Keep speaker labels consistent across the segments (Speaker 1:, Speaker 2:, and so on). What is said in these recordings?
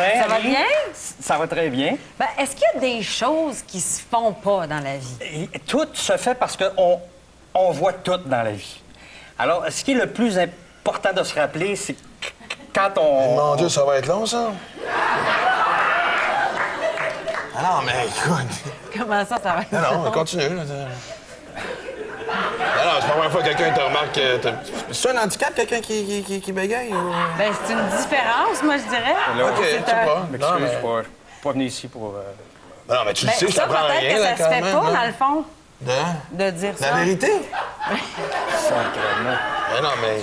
Speaker 1: matin.
Speaker 2: Ça va bien?
Speaker 1: Ça va très bien.
Speaker 2: Ben, est-ce qu'il y a des choses qui se font pas dans la vie?
Speaker 1: Et tout se fait parce qu'on voit tout dans la vie. Alors, ce qui est le plus important de se rappeler, c'est quand on...
Speaker 3: Mon Dieu, ça va être long, ça? Ah non, mais écoute...
Speaker 2: Comment ça va être?
Speaker 3: Non, non, continue. Là. Alors, c'est pas la première fois que quelqu'un te remarque... C'est un handicap, quelqu'un qui bégaye? Ou...
Speaker 2: Ben, c'est une différence, moi, je dirais.
Speaker 3: OK, je sais pas. Non,
Speaker 1: M'excuse,
Speaker 3: mais...
Speaker 1: je suis pas venu ici pour...
Speaker 3: Non, mais tu le
Speaker 2: Ben,
Speaker 3: sais, je
Speaker 2: ça,
Speaker 3: t'apprends
Speaker 2: peut-être
Speaker 3: rien,
Speaker 2: que
Speaker 3: là,
Speaker 2: ça se
Speaker 3: quand
Speaker 2: fait
Speaker 3: même,
Speaker 2: pas,
Speaker 3: hein.
Speaker 2: dans le fond,
Speaker 3: De?
Speaker 2: de dire ça.
Speaker 3: La vérité?
Speaker 1: Sacrément.
Speaker 3: Mais non, mais...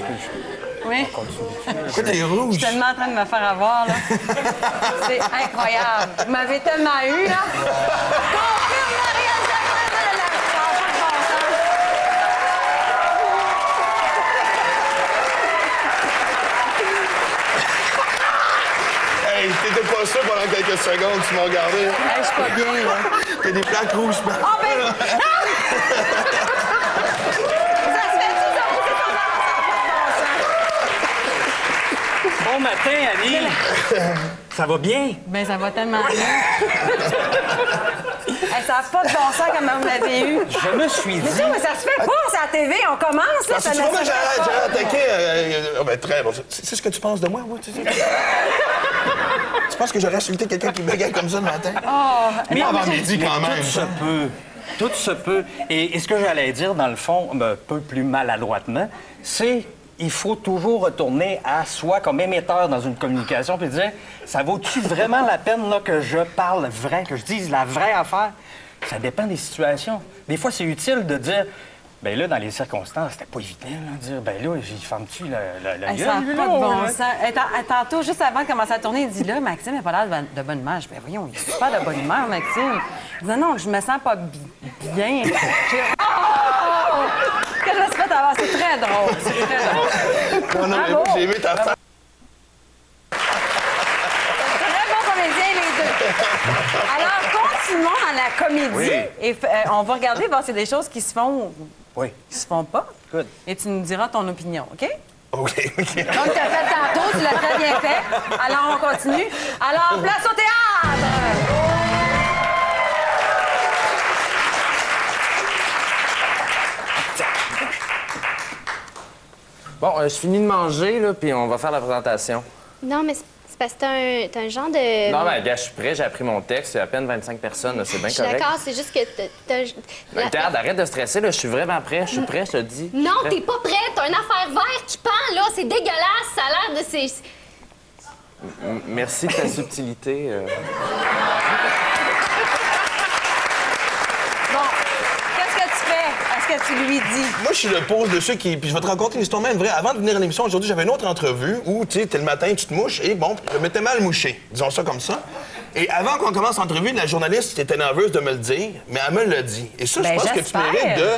Speaker 2: Oui.
Speaker 3: Pourquoi t'es rouge?
Speaker 2: Je suis tellement en train de me faire avoir, là. C'est incroyable. Vous m'avez tellement eu, là. Confirme la réalisatrice de la... Ça n'a pas de bon sens.
Speaker 3: Hey, t'étais pas sûr pendant quelques secondes, tu m'as regardé.
Speaker 2: Hey, je suis pas bien, là.
Speaker 3: T'as des plaques rouges,
Speaker 2: Ah, ben... Ça se fait-tu, ça? C'est pas bon, ça n'a pas de bon sens.
Speaker 1: Bon matin, Annie. Ça va bien?
Speaker 2: Ben, ça va tellement bien. Hey, ça n'a pas de bon sens comme vous l'avez eu.
Speaker 1: Je me suis
Speaker 2: Mais
Speaker 1: dit...
Speaker 2: ça, mais ça se fait pas, c'est à la TV, on commence, là,
Speaker 3: Parce que tu
Speaker 2: ne
Speaker 3: vois, moi,
Speaker 2: se fait pas.
Speaker 3: j'ai attaqué... ben, très bon. C'est ce que tu penses de moi, moi? Tu penses que j'aurais insulté quelqu'un qui bégaye comme ça le matin?
Speaker 2: Oh,
Speaker 3: Mais
Speaker 2: non,
Speaker 3: avant
Speaker 2: mais-
Speaker 3: midi, quand même.
Speaker 1: Tout se peut. Tout se peut. Et ce que j'allais dire, dans le fond, un peu plus maladroitement, c'est il faut toujours retourner à soi comme émetteur dans une communication puis dire ça vaut-tu vraiment la peine là, que je parle vrai, que je dise la vraie affaire? Ça dépend des situations. Des fois, c'est utile de dire ben là, dans les circonstances, c'était pas évident là, de dire ben là, j'y ferme-tu la
Speaker 2: Hey,
Speaker 1: gueule?
Speaker 2: ça n'a
Speaker 1: lui,
Speaker 2: pas de
Speaker 1: là,
Speaker 2: bon
Speaker 1: là?
Speaker 2: sens. Hey, tantôt, juste avant de commencer à tourner, il dit là, Maxime n'a pas l'air de bonne humeur. Je dis, ben voyons, il est pas de bonne humeur, Maxime. Il dit non, je me sens pas bien. Je dis, oh! Que je me suis fait avoir. C'est très drôle. C'est très drôle.
Speaker 3: Non, non, mais
Speaker 2: Bravo.
Speaker 3: moi, j'ai aimé ta face.
Speaker 2: Très bon comédien, les deux. Alors, continuons dans la comédie.
Speaker 1: Oui.
Speaker 2: Et on va regarder, voir s'il y a des choses qui se font ou
Speaker 1: Oui.
Speaker 2: qui se font pas.
Speaker 1: Good.
Speaker 2: Et tu nous diras ton opinion, OK?
Speaker 3: OK, OK.
Speaker 2: Donc, tu as fait tantôt, tu l'as très bien fait. Alors, on continue. Alors, place au théâtre!
Speaker 4: Bon, je finis de manger, là, puis on va faire la présentation.
Speaker 5: Non, mais c'est parce que t'as un genre de...
Speaker 4: Non, mais gars, je suis prêt, j'ai appris mon texte, il y a à peine 25 personnes, là, c'est bien
Speaker 5: Je suis
Speaker 4: correct.
Speaker 5: d'accord, c'est juste que t'as...
Speaker 4: Mais regarde, arrête de stresser, là, je suis vraiment prêt, je suis prêt, je te le dis.
Speaker 5: Non,
Speaker 4: Prêt.
Speaker 5: t'es pas prête! T'as une affaire verte qui pend, là! C'est dégueulasse! Ça a l'air de ces...
Speaker 4: Merci de ta subtilité.
Speaker 2: Bon, qu'est-ce que tu fais? Est-ce que tu lui dis?
Speaker 3: Moi, je suis le pose de ceux qui... Puis je vais te raconter l'histoire même vraie. Avant de venir à l'émission, aujourd'hui, j'avais une autre entrevue où, tu sais, t'es le matin, tu te mouches, et bon, je m'étais mal mouché. Disons ça comme ça. Et avant qu'on commence l'entrevue, la journaliste était nerveuse de me le dire, mais elle me l'a dit. Et ça, je
Speaker 2: Ben,
Speaker 3: pense que tu
Speaker 2: j'espère.
Speaker 3: mérites de...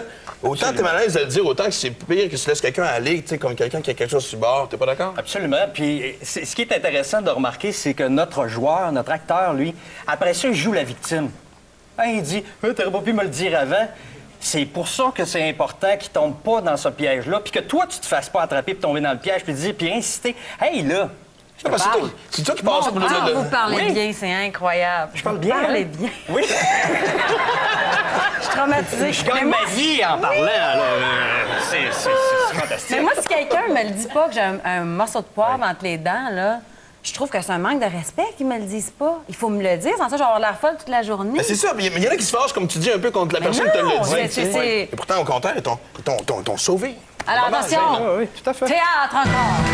Speaker 3: Autant t'es mal à l'aise de le dire, autant que c'est pire que si tu laisses quelqu'un aller, tu sais, comme quelqu'un qui a quelque chose sur le bord. T'es pas d'accord?
Speaker 1: Absolument. Puis ce qui est intéressant de remarquer, c'est que notre joueur, notre acteur, lui, après ça, il joue la victime. Hein, il dit t'aurais pas pu me le dire avant. C'est pour ça que c'est important qu'il tombe pas dans ce piège-là, puis que toi, tu te fasses pas attraper puis tomber dans le piège, puis dire, puis inciter. Hey, là, je te
Speaker 3: Parce que
Speaker 1: parle.
Speaker 3: c'est toi qui passes pour
Speaker 2: Ah,
Speaker 3: le...
Speaker 2: vous parlez
Speaker 1: Oui.
Speaker 2: bien, c'est incroyable.
Speaker 1: Je parle bien.
Speaker 2: Vous parlez
Speaker 1: hein?
Speaker 2: bien.
Speaker 1: Oui.
Speaker 2: Je suis traumatisée.
Speaker 1: Je gagne
Speaker 2: Mais moi,
Speaker 1: ma vie en parlant. là. C'est fantastique.
Speaker 2: mais moi, si quelqu'un me le dit pas que j'ai un morceau de poivre entre les dents, là, je trouve que c'est un manque de respect qu'ils me le disent pas. Il faut me le dire, sans ça, je vais avoir l'air folle toute la journée.
Speaker 3: Ben, c'est ça, mais il y en a qui se fâchent, comme tu dis, un peu contre la
Speaker 2: Mais
Speaker 3: personne
Speaker 2: non,
Speaker 3: qui te l'a dit.
Speaker 2: c'est-
Speaker 3: tu sais.
Speaker 2: c'est-
Speaker 3: Et pourtant, au contraire, ils t'ont sauvé.
Speaker 2: Alors,
Speaker 3: Vraiment,
Speaker 2: attention!
Speaker 1: Oui, oui, tout à fait.
Speaker 2: Théâtre encore!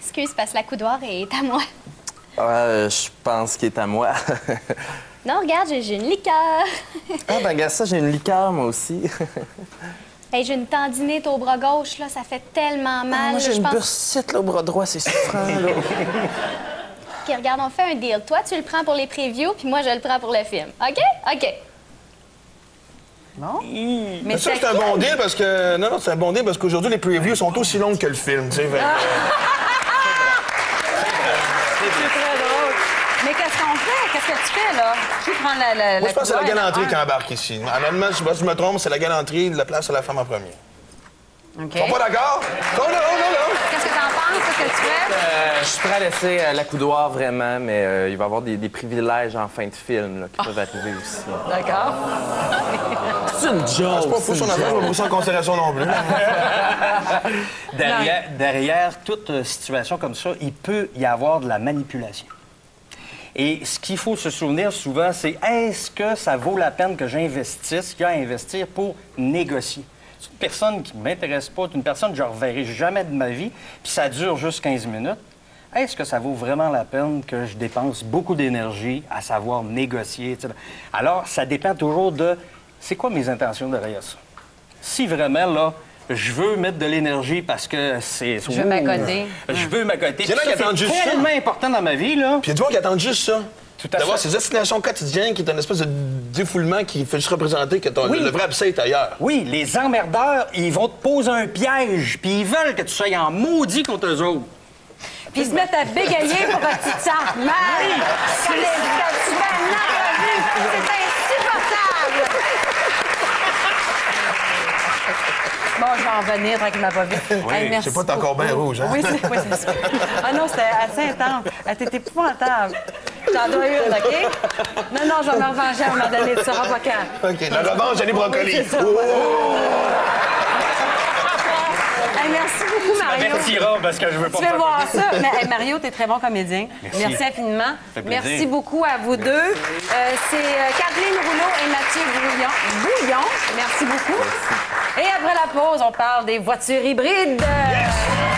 Speaker 5: Excuse, parce que la coudoir est à moi.
Speaker 4: Je pense qu'il est à moi.
Speaker 5: Non, regarde, j'ai une liqueur.
Speaker 4: Ah, ben, regarde ça, j'ai une liqueur, moi aussi.
Speaker 5: Hey, j'ai une tendinite au bras gauche, là. Ça fait tellement mal.
Speaker 4: Moi, j'ai
Speaker 5: je
Speaker 4: une
Speaker 5: pense...
Speaker 4: bursite, là, au bras droit, c'est souffrant, là.
Speaker 5: OK, regarde, on fait un deal. Toi, tu le prends pour les previews, puis moi, je le prends pour le film. OK? OK.
Speaker 2: Bon.
Speaker 3: Mais ça, c'est un bon deal parce que... Non, c'est un bon deal parce qu'aujourd'hui, les previews sont aussi longues que le film, tu sais.
Speaker 2: C'est très drôle. Mais qu'est-ce qu'on fait? Qu'est-ce que tu fais, là? Qui prend la
Speaker 3: Moi, je pense que c'est la
Speaker 2: coudoir?
Speaker 3: galanterie
Speaker 2: Un.
Speaker 3: qui embarque ici. Honnêtement, je sais pas si je me trompe, c'est la galanterie de la place à la femme en premier.
Speaker 2: OK.
Speaker 3: Ils sont pas d'accord? Ils sont là.
Speaker 2: Qu'est-ce que t'en penses? Qu'est-ce que tu fais?
Speaker 4: Je suis prêt à laisser la coudoir vraiment, mais il va y avoir des privilèges en fin de film là, qui peuvent arriver aussi.
Speaker 2: D'accord.
Speaker 4: C'est une joke.
Speaker 3: C'est pas fou son affaire, je vais pousser en considération non plus.
Speaker 1: Derrière toute situation comme ça, il peut y avoir de la manipulation. Et ce qu'il faut se souvenir souvent, c'est est-ce que ça vaut la peine que j'investisse, qu'il y a à investir pour négocier? C'est une personne qui ne m'intéresse pas, c'est une personne que je ne reverrai jamais de ma vie, puis ça dure juste 15 minutes. Est-ce que ça vaut vraiment la peine que je dépense beaucoup d'énergie à savoir négocier, etc.? Alors, ça dépend toujours de c'est quoi mes intentions derrière ça. Si vraiment, là, je veux mettre de l'énergie parce que c'est...
Speaker 2: Je veux m'accoter.
Speaker 1: Je veux m'accoter.
Speaker 3: Il y en a qui attendent juste
Speaker 1: C'est
Speaker 3: ça.
Speaker 1: tellement important dans ma vie, là.
Speaker 3: Puis il y a du monde qui attend juste ça.
Speaker 1: Tout à
Speaker 3: D'avoir
Speaker 1: fait.
Speaker 3: ces destinations quotidiennes qui est une espèce de défoulement qui fait juste représenter que
Speaker 1: Oui.
Speaker 3: le vrai abcès est ailleurs.
Speaker 1: Oui, les emmerdeurs, ils vont te poser un piège, puis ils veulent que tu sois en maudit contre eux autres.
Speaker 2: Puis ils se mettent à bégayer pour que tu te sentes mal. Quand tu vas en entrevue, c'est insupportable. Bon, je vais en revenir tranquillement pas vite. Hey, merci
Speaker 3: C'est pas t'es encore bien
Speaker 2: beaucoup.
Speaker 3: rouge, hein?
Speaker 2: Oui, c'est ça. Ah non, c'était assez intense. Elle était épouvantable. T'en dois une, OK? Non, je vais me revenger à un moment donné. Tu sauras pas quand.
Speaker 3: OK, la revanche, j'ai les brocolis.
Speaker 2: Oui, c'est ça.
Speaker 3: Oh!
Speaker 2: Hey, merci beaucoup, Mario.
Speaker 1: Avertira parce que je veux pas
Speaker 2: Tu
Speaker 1: me
Speaker 2: veux
Speaker 1: faire
Speaker 2: voir
Speaker 1: moquer.
Speaker 2: ça? Mais hey, Mario, t'es très bon comédien.
Speaker 1: Merci.
Speaker 2: Infiniment.
Speaker 1: fait plaisir.
Speaker 2: Merci beaucoup à vous deux. C'est Kathleen Rouleau et Mathieu Bouillon. Merci beaucoup. Et après la pause, on parle des voitures hybrides.
Speaker 3: Yes!